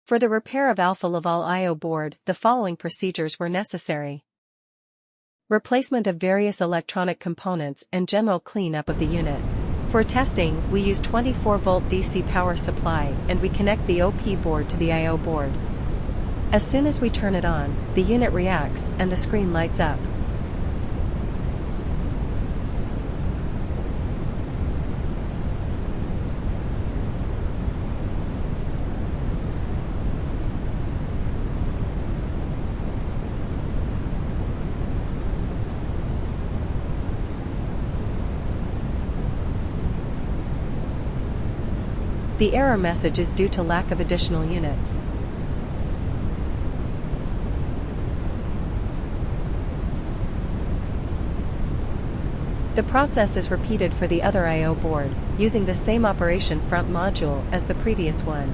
For the repair of Alfa Laval I/O board, the following procedures were necessary. Replacement of various electronic components and general cleanup of the unit. For testing, we use 24-volt DC power supply and we connect the OP board to the I/O board. As soon as we turn it on, the unit reacts and the screen lights up. The error message is due to lack of additional units. The process is repeated for the other I/O board, using the same operation front module as the previous one.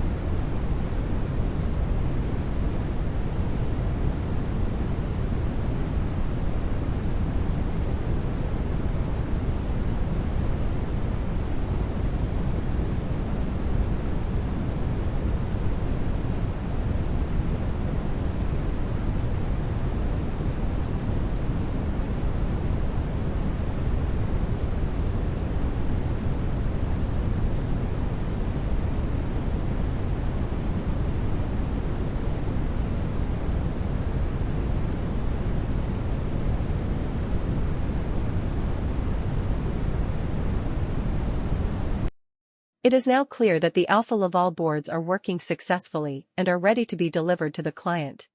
It is now clear that the Alfa Laval boards are working successfully and are ready to be delivered to the client.